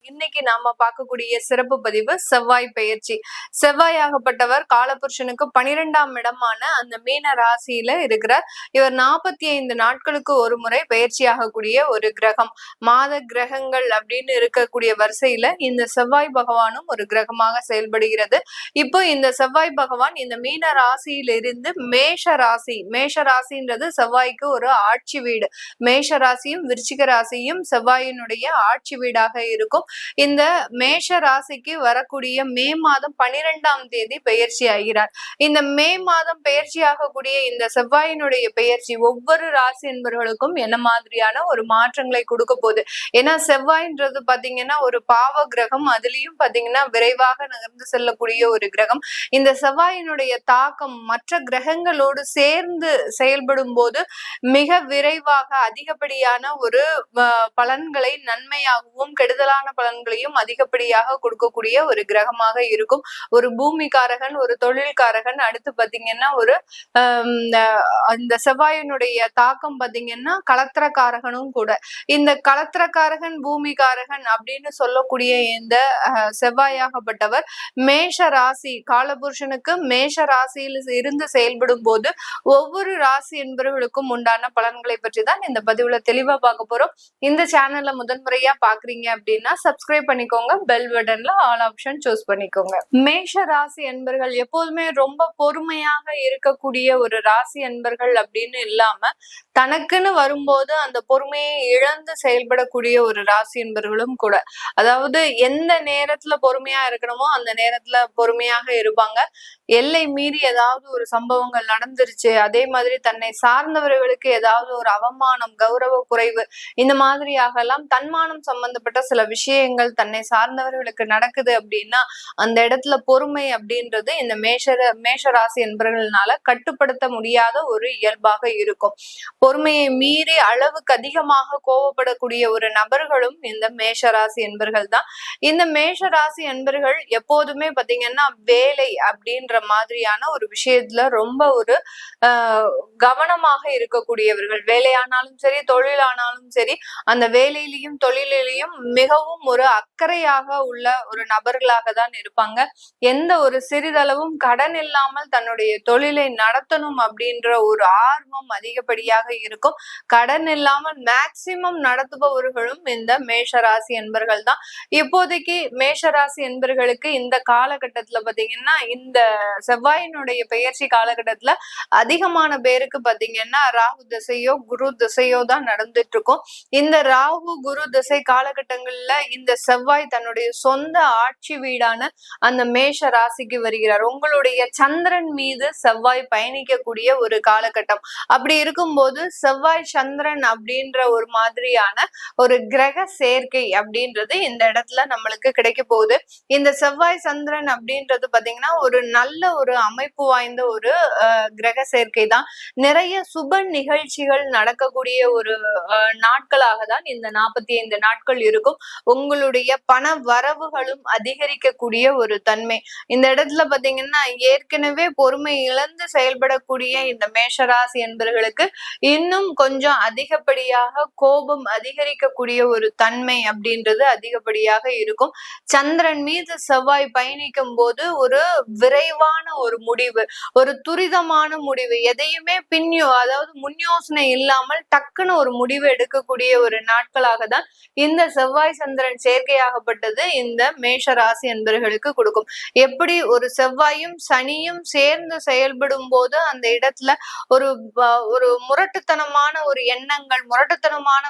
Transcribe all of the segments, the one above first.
இன்னைக்கு நாம பார்க்கக்கூடிய சிறப்பு பதிவு செவ்வாய் பெயர்ச்சி. செவ்வாயாகப்பட்டவர் காலபுருஷனுக்கு 12ஆம் இடமான அந்த மீன ராசியில இருக்கிறார். இவர் 45 நாட்களுக்கு ஒரு முறை பெயர்ச்சியாகக்கூடிய ஒரு கிரகம். மாத கிரகங்கள் அப்படின்னு இருக்கக்கூடிய வரிசையில இந்த செவ்வாய் பகவானும் ஒரு கிரகமாக செயல்படுகிறது. இப்போ இந்த செவ்வாய் பகவான் இந்த மீன ராசியிலிருந்து மேஷ ராசின்றது செவ்வாய்க்கு ஒரு ஆட்சி வீடு. மேஷ ராசியும் விருச்சிக ராசியும் செவ்வாயினுடைய ஆட்சி வீடாக இருக்கும். இந்த மேஷ ராசிக்கு வரக்கூடிய மே மாதம் 12ஆம் தேதி பெயர்ச்சி ஆகிறார். இந்த மே மாதம் பெயர்ச்சி ஆகக்கூடிய இந்த செவ்வாயினுடைய பெயர்ச்சி ஒவ்வொரு ராசி என்பவர்களுக்கும் என்ன மாதிரியான ஒரு மாற்றங்களை கொடுக்க போகுது. ஏன்னா செவ்வாய்ன்றது பாத்தீங்கன்னா ஒரு பாவ கிரகம், அதுலயும் பாத்தீங்கன்னா விரைவாக நகர்ந்து செல்லக்கூடிய ஒரு கிரகம். இந்த செவ்வாயினுடைய தாக்கம் மற்ற கிரகங்களோடு சேர்ந்து செயல்படும் போது மிக விரைவாக அதிகப்படியான ஒரு பலன்களை நன்மையாகவும் கெடுதலான பலன்களையும் அதிகப்படியாக கொடுக்கக்கூடிய ஒரு கிரகமாக இருக்கும். ஒரு பூமிக்காரகன், ஒரு தொழில்காரகன், அடுத்து பாத்தீங்கன்னா ஒரு இந்த செவ்வாயினுடைய தாக்கம் பாத்தீங்கன்னா கலத்திரக்காரகனும் கூட. இந்த கலத்திரக்காரகன் பூமிக்காரகன் அப்படின்னு சொல்லக்கூடிய இந்த செவ்வாயாகப்பட்டவர் மேஷ ராசி காலபுருஷனுக்கு மேஷ ராசியில் இருந்து செயல்படும் போது ஒவ்வொரு ராசி என்பவர்களுக்கும் உண்டான பலன்களை பற்றி தான் இந்த பதிவுல தெளிவா பார்க்க போறோம். இந்த சேனல்ல முதன்முறையா பாக்குறீங்க அப்படின்னா சப்ஸ்கிரைப் பண்ணிக்கோங்க, பெல் பட்டன்ல ஆல் ஆப்ஷன் சூஸ் பண்ணிக்கோங்க. மேஷ ராசி என்பர்கள் எப்போதுமே ரொம்ப பொறுமையாக இருக்கக்கூடிய ஒரு ராசி என்பர்கள் அப்படின்னு இல்லாம தனக்குன்னு வரும்போது அந்த பொறுமையை இழந்து செயல்படக்கூடிய ஒரு ராசி என்பர்களும் கூட. அதாவது எந்த நேரத்துல பொறுமையா இருக்கணுமோ அந்த நேரத்துல பொறுமையாக இருப்பாங்க. எல்லை மீறி ஏதாவது ஒரு சம்பவங்கள் நடந்துருச்சு, அதே மாதிரி தன்னை சார்ந்தவர்களுக்கு ஏதாவது ஒரு அவமானம், கௌரவ குறைவு, இந்த மாதிரியாக எல்லாம் தன்மானம் சம்பந்தப்பட்ட சில விஷயங்கள் தன்னை சார்ந்தவர்களுக்கு நடக்குது அப்படின்னா அந்த இடத்துல பொறுமை அப்படின்றது இந்த மேஷ ராசி என்பவர்களால கட்டுப்படுத்த முடியாத ஒரு இயல்பாக இருக்கும். பொறுமையை மீறி அளவுக்கு அதிகமாக கோபப்படக்கூடிய ஒரு நபர்களும் இந்த மேஷ ராசி என்பர்கள் தான். இந்த மேஷ ராசி என்பர்கள் எப்போதுமே பாத்தீங்கன்னா வேலை அப்படின்ற மாதிரியான ஒரு விஷயத்துல ரொம்ப ஒரு கவனமாக இருக்கக்கூடியவர்கள். வேலையானாலும் சரி, தொழிலானாலும் சரி, அந்த வேலையிலையும் தொழிலையும் மிகவும் ஒரு அக்கறையாக உள்ள ஒரு நபர்களாக தான் இருப்பாங்க. எந்த ஒரு சிறிதளவும் கடன் இல்லாமல் தன்னுடைய தொழிலை நடத்தணும் அப்படின்ற ஒரு ஆர்வம் அதிகப்படியாக இருக்கும். கடன் இல்லாமல் மேக்சிமம் நடத்துபவர்களும் இந்த மேஷராசி என்பர்கள் தான். இப்போதைக்கு மேஷராசி என்பர்களுக்கு இந்த காலகட்டத்துல பாத்தீங்கன்னா இந்த செவ்வாயினுடைய பெயர்ச்சி காலகட்டத்துல அதிகமான பேருக்கு பாத்தீங்கன்னா ராகு திசையோ குரு திசையோ தான் நடந்துட்டு இருக்கும். இந்த ராகு குரு திசை காலகட்டங்கள்ல இந்த செவ்வாய் தன்னுடைய சொந்த ஆட்சி வீடான அந்த மேஷ ராசிக்கு வருகிறார். உங்களுடைய சந்திரன் மீது செவ்வாய் பயணிக்கக்கூடிய ஒரு காலகட்டம். அப்படி இருக்கும்போது செவ்வாய் சந்திரன் அப்படின்ற ஒரு மாதிரியான ஒரு கிரக சேர்க்கை அப்படின்றது இந்த இடத்துல நம்மளுக்கு கிடைக்க போகுது. இந்த செவ்வாய் சந்திரன் அப்படின்றது பாத்தீங்கன்னா ஒரு நல்ல ஒரு அமைப்பு வாய்ந்த ஒரு கிரக சேர்க்கை தான். நிறைய சுப நிகழ்ச்சிகள் நடக்கக்கூடிய ஒரு நாட்களாக தான் இந்த 45 நாட்கள் இருக்கும். உங்களுடைய பண வரவுகளும் அதிகரிக்கக்கூடிய ஒரு தன்மை. இந்த இடத்துல பாத்தீங்கன்னா ஏற்கனவே பொறுமை இழந்து செயல்படக்கூடிய இந்த மேஷராசி என்பவர்களுக்கு இன்னும் கொஞ்சம் அதிகப்படியாக கோபம் அதிகரிக்கக்கூடிய ஒரு தன்மை அப்படின்றது அதிகப்படியாக இருக்கும். சந்திரன் மீது செவ்வாய் பயணிக்கும் போது ஒரு விரைவான ஒரு முடிவு, ஒரு துரிதமான முடிவு, எதையுமே அதாவது முன் யோசனை இல்லாமல் டக்குன்னு ஒரு முடிவு எடுக்கக்கூடிய ஒரு நாட்களாக தான் இந்த செவ்வாய் சந்திரன் சேர்க்கையாகப்பட்டது இந்த மேஷ ராசி என்பவர்களுக்கு கொடுக்கும். எப்படி ஒரு செவ்வாயும் சனியும் சேர்ந்து செயல்படும் போது அந்த இடத்துல ஒரு முரட்டுத்தனமான ஒரு எண்ணங்கள், முரட்டுத்தனமான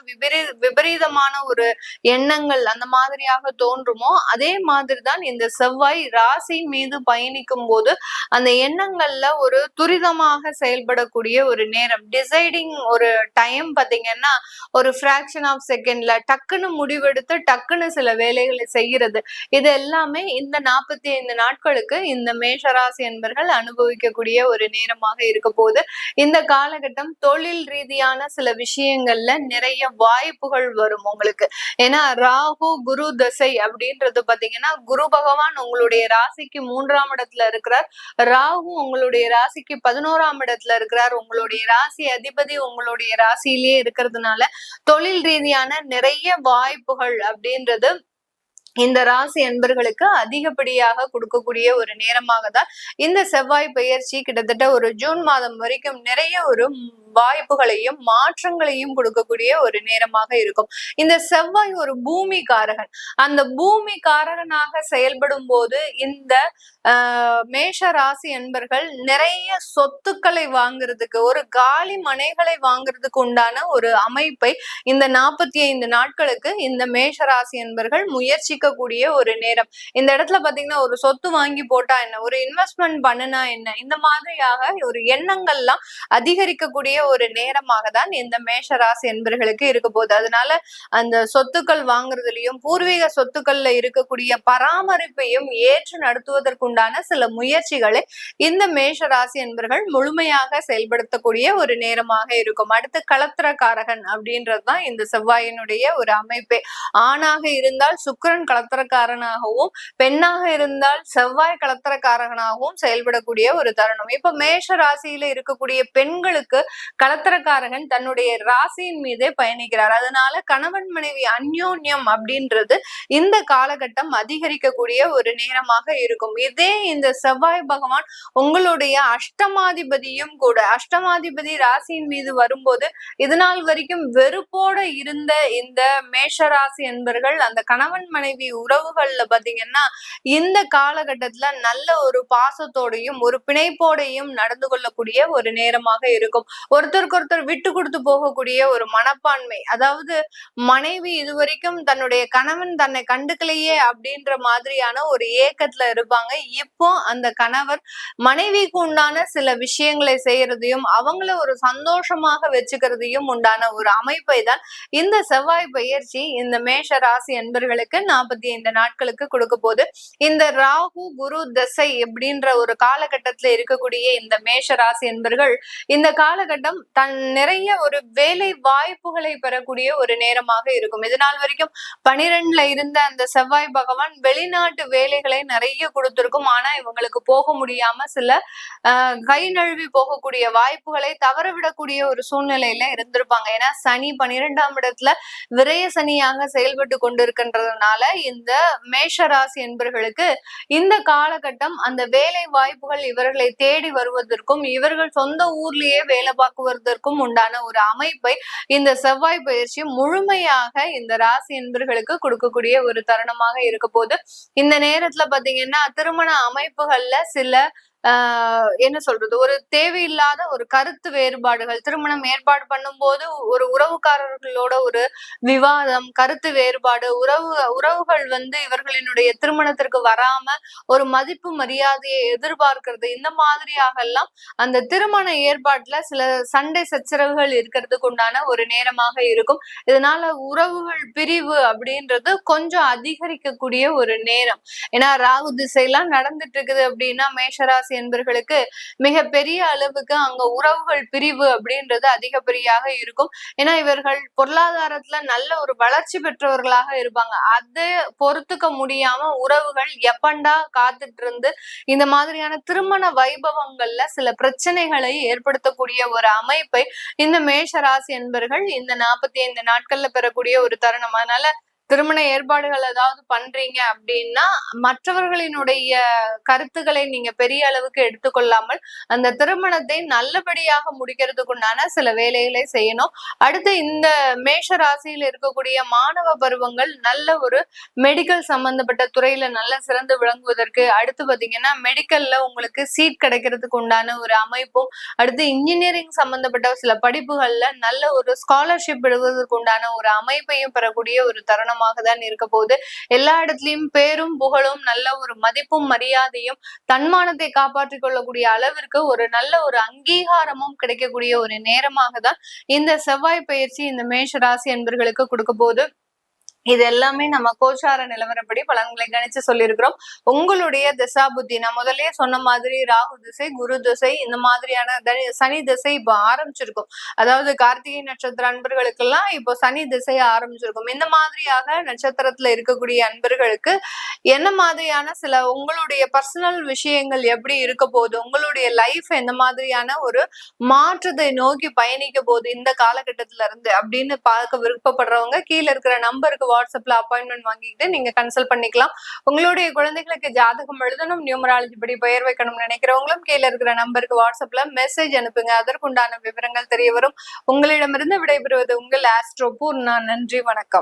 விபரீதமான ஒரு எண்ணங்கள் அந்த மாதிரியாக தோன்றுமோ அதே மாதிரிதான் இந்த செவ்வாய் ராசி மீது பயணிக்கும் போது அந்த எண்ணங்கள்ல ஒரு துரிதமாக செயல்படக்கூடிய ஒரு நேரம், டிசைடிங் ஒரு டைம் பாத்தீங்கன்னா ஒரு ஃபிராக்ஷன் ஆஃப் செகண்ட்ல டக்குன்னு முடிவெடுத்து டக்குன்னு சில வேலைகளை செய்யறது. இது எல்லாமே இந்த 45 நாட்களுக்கு இந்த மேஷராசி என்பர்கள் அனுபவிக்கக்கூடிய ஒரு நேரமாக இருக்க போது. இந்த காலகட்டம் தொழில் ரீதியான சில விஷயங்கள்ல நிறைய வாய்ப்புகள் வரும் உங்களுக்கு. ஏன்னா ராகு குரு தசை அப்படின்றது பாத்தீங்கன்னா குரு பகவான் உங்களுடைய ராசிக்கு 3ஆம் இடத்துல இருக்கிறார். ராகு உங்களுடைய ராசிக்கு 11ஆம் இடத்துல இருக்கிறார். உங்களுடைய ராசி அதிபதி உங்களுடைய ராசியிலேயே இருக்கிறதுனால தொழில் ரீதியான நிறைய வாய்ப்புகள் அப்படின்றது இந்த ராசி அன்பர்களுக்கு அதிகப்படியாக கொடுக்கக்கூடிய ஒரு நேரமாக தான் இந்த செவ்வாய் பெயர்ச்சி கிட்டத்தட்ட ஒரு ஜூன் மாதம் வரைக்கும் நிறைய ஒரு வாய்ப்புகளையும் மாற்றங்களையும் கொடுக்கக்கூடிய ஒரு நேரமாக இருக்கும். இந்த செவ்வாய் ஒரு பூமி காரகன். அந்த பூமி காரகனாக செயல்படும் போது இந்த மேஷ ராசி என்பர்கள் நிறைய சொத்துக்களை வாங்குறதுக்கு, ஒரு காலி மனைகளை வாங்குறதுக்கு உண்டான ஒரு அமைப்பை இந்த 45 நாட்களுக்கு இந்த மேஷ ராசி என்பர்கள் முயற்சிக்கக்கூடிய ஒரு நேரம். இந்த இடத்துல பாத்தீங்கன்னா ஒரு சொத்து வாங்கி போட்டா என்ன, ஒரு இன்வெஸ்ட்மெண்ட் பண்ணுனா என்ன, இந்த மாதிரியாக ஒரு எண்ணங்கள்லாம் அதிகரிக்கக்கூடிய ஒரு நேரமாக தான் இந்த மேஷ ராசி என்பர்களுக்கு இருக்க போகுது. அதனால அந்த சொத்துக்கள் வாங்குறதுலயும் பூர்வீக சொத்துக்கள்ல இருக்கக்கூடிய பராமரிப்பையும் ஏற்று நடத்துவதற்குண்டான சில முயற்சிகளை இந்த மேஷ ராசி என்பர்கள் முழுமையாக செயல்படுத்தக்கூடிய ஒரு நேரமாக இருக்கும். அடுத்து களத்திரக்காரகன் அப்படின்றதுதான் இந்த செவ்வாயினுடைய ஒரு அமைப்பே. ஆணாக இருந்தால் சுக்கிரன் களத்திரக்காரனாகவும், பெண்ணாக இருந்தால் செவ்வாய் களத்திரக்காரகனாகவும் செயல்படக்கூடிய ஒரு தருணம். இப்ப மேஷ ராசியில இருக்கக்கூடிய பெண்களுக்கு களத்திரக்காரகன் தன்னுடைய ராசியின் மீதே பயணிக்கிறார். அதனால கணவன் மனைவி அந்யோன்யம் அப்படின்றது இந்த காலகட்டம் அதிகரிக்கக்கூடிய ஒரு நேரமாக இருக்கும். இதே இந்த செவ்வாய் பகவான் உங்களுடைய அஷ்டமாதிபதியும் கூட, அஷ்டமாதிபதி ராசியின் மீது வரும்போது இதனால் வரைக்கும் வெறுப்போட இருந்த இந்த மேஷ ராசி என்பர்கள் அந்த கணவன் மனைவி உறவுகள்ல பாத்தீங்கன்னா இந்த காலகட்டத்துல நல்ல ஒரு பாசத்தோடையும் ஒரு பிணைப்போடையும் நடந்து கொள்ளக்கூடிய ஒரு நேரமாக இருக்கும். ஒருத்தருக்கு ஒருத்தர் விட்டு கொடுத்து போகக்கூடிய ஒரு மனப்பான்மை, அதாவது மனைவி இதுவரைக்கும் தன்னுடைய கணவன் தன்னை கண்டுக்கலையே அப்படின்ற மாதிரியான ஒரு ஏக்கத்துல இருப்பாங்க. இப்போ அந்த கணவர் மனைவிக்கு உண்டான சில விஷயங்களை செய்யறதையும் அவங்கள ஒரு சந்தோஷமாக வச்சுக்கிறதையும் உண்டான ஒரு அமைப்பை தான் இந்த செவ்வாய் பயிற்சி இந்த மேஷ ராசி என்பர்களுக்கு 45 நாட்களுக்கு கொடுக்க போது. இந்த ராகு குரு தசை அப்படின்ற ஒரு காலகட்டத்துல இருக்கக்கூடிய இந்த மேஷ ராசி என்பர்கள் இந்த காலகட்டம் தன் நிறைய ஒரு வேலை வாய்ப்புகளை பெறக்கூடிய ஒரு நேரமாக இருக்கும். இதனால் வரைக்கும் 12ல இருந்த அந்த செவ்வாய் பகவான் வெளிநாட்டு வேலைகளை நிறைய கொடுத்திருக்கும். ஆனா இவங்களுக்கு போக முடியாம சில கை நழுவி போகக்கூடிய வாய்ப்புகளை தவறவிடக்கூடிய ஒரு சூழ்நிலையில இருந்திருப்பாங்க. ஏன்னா சனி 12ஆம் இடத்துல விரய சனியாக செயல்பட்டு கொண்டிருக்கின்றதுனால இந்த மேஷ ராசி என்பர்களுக்கு இந்த காலகட்டம் அந்த வேலை வாய்ப்புகள் இவர்களை தேடி வருவதற்கும் இவர்கள் சொந்த ஊர்லயே வேலை பார்க்குவதற்கும் உண்டான ஒரு அமைப்பை இந்த செவ்வாய் பயிற்சி முழுமையாக இந்த ராசி என்பர்களுக்கு கொடுக்கக்கூடிய ஒரு தருணமாக இருக்க போது. இந்த நேரத்துல பாத்தீங்கன்னா திருமண அமைப்புகள்ல சில என்ன சொல்றது, ஒரு தேவையில்லாத ஒரு கருத்து வேறுபாடுகள், திருமணம் ஏற்பாடு பண்ணும் போது ஒரு உறவுக்காரர்களோட ஒரு விவாதம், கருத்து வேறுபாடு, உறவுகள் இவர்களினுடைய திருமணத்திற்கு வராம ஒரு மதிப்பு மரியாதையை எதிர்பார்க்கிறது, இந்த மாதிரியாக எல்லாம் அந்த திருமண ஏற்பாட்டுல சில சண்டை சச்சரவுகள் இருக்கிறதுக்கு உண்டான ஒரு நேரமாக இருக்கும். இதனால உறவுகள் பிரிவு அப்படின்றது கொஞ்சம் அதிகரிக்கக்கூடிய ஒரு நேரம். ஏன்னா ராகு திசையெல்லாம் நடந்துட்டு இருக்குது அப்படின்னா மேஷராசி என்பர்களுக்கு மிக பெரிய அளவுக்கு அங்க உறவுகள் பிரிவு அப்படின்றது அதிகப்படியாக இருக்கும். ஏன்னா இவர்கள் பொருளாதாரத்துல நல்ல ஒரு வளர்ச்சி பெற்றவர்களாக இருப்பாங்க. அதை பொறுத்துக்க முடியாம உறவுகள் எப்பண்டா காத்துட்டு இருந்து இந்த மாதிரியான திருமண வைபவங்கள்ல சில பிரச்சனைகளை ஏற்படுத்தக்கூடிய ஒரு அமைப்பை இந்த மேஷ ராசி என்பர்கள் இந்த 45 நாட்கள்ல பெறக்கூடிய ஒரு தருணம். அதனால திருமண ஏற்பாடுகள் ஏதாவது பண்றீங்க அப்படின்னா மற்றவர்களினுடைய கருத்துக்களை நீங்க பெரிய அளவுக்கு எடுத்துக்கொள்ளாமல் அந்த திருமணத்தை நல்லபடியாக முடிக்கிறதுக்குண்டான சில வேலைகளை செய்யணும். அடுத்து இந்த மேஷ ராசியில் இருக்கக்கூடிய மாணவ பருவங்கள் நல்ல ஒரு மெடிக்கல் சம்பந்தப்பட்ட துறையில நல்ல சிறந்து விளங்குவதற்கு, அடுத்து பாத்தீங்கன்னா மெடிக்கல்ல உங்களுக்கு சீட் கிடைக்கிறதுக்கு உண்டான ஒரு அமைப்பும், அடுத்து இன்ஜினியரிங் சம்பந்தப்பட்ட சில படிப்புகள்ல நல்ல ஒரு ஸ்காலர்ஷிப் பெறுவதற்கு உண்டான ஒரு அமைப்பையும் பெறக்கூடிய ஒரு தருணம் தான் இருக்க போகுது. எல்லா இடத்துலயும் பேரும் புகழும் நல்ல ஒரு மதிப்பும் மரியாதையும் தன்மானத்தை காப்பாற்றிக் கொள்ளக்கூடிய அளவிற்கு ஒரு நல்ல ஒரு அங்கீகாரமும் கிடைக்கக்கூடிய ஒரு நேரமாக தான் இந்த செவ்வாய் பயிற்சி இந்த மேஷ ராசி என்பர்களுக்கு கொடுக்க போகுது. இது எல்லாமே நம்ம கோச்சார நிலவரப்படி பலன்களை கணிச்சு சொல்லியிருக்கிறோம். உங்களுடைய திசா புத்தி, நான் முதலே சொன்ன மாதிரி ராகு திசை, குரு திசை, இந்த மாதிரியான சனி திசை இப்போ ஆரம்பிச்சிருக்கும். அதாவது கார்த்திகை நட்சத்திர அன்பர்களுக்கெல்லாம் இப்போ சனி திசை ஆரம்பிச்சிருக்கும். இந்த மாதிரியாக நட்சத்திரத்துல இருக்கக்கூடிய அன்பர்களுக்கு என்ன மாதிரியான சில உங்களுடைய பர்சனல் விஷயங்கள் எப்படி இருக்க போகுது, உங்களுடைய லைஃப் எந்த மாதிரியான ஒரு மாற்றத்தை நோக்கி பயணிக்க போகுது இந்த காலகட்டத்துல இருந்து அப்படின்னு பார்க்க விருப்பப்படுறவங்க கீழே இருக்கிற நம்பருக்கு வாட்ஸ்அப்ல அப்பாயின்மெண்ட் வாங்கிட்டு நீங்க கன்சல்ட் பண்ணிக்கலாம். உங்களுடைய குழந்தைகளுக்கு ஜாதகம் எழுதணும், நியூமராலஜி படி பெயர் வைக்கணும்னு நினைக்கிறவங்களும் கீழே இருக்கிற நம்பருக்கு வாட்ஸ்அப்ல மெசேஜ் அனுப்புங்க. அதற்குண்டான விவரங்கள் தெரிய வரும். உங்களிடமிருந்து விடைபெறுவது உங்கள் ஆஸ்ட்ரோ பூர்ணா. நன்றி, வணக்கம்.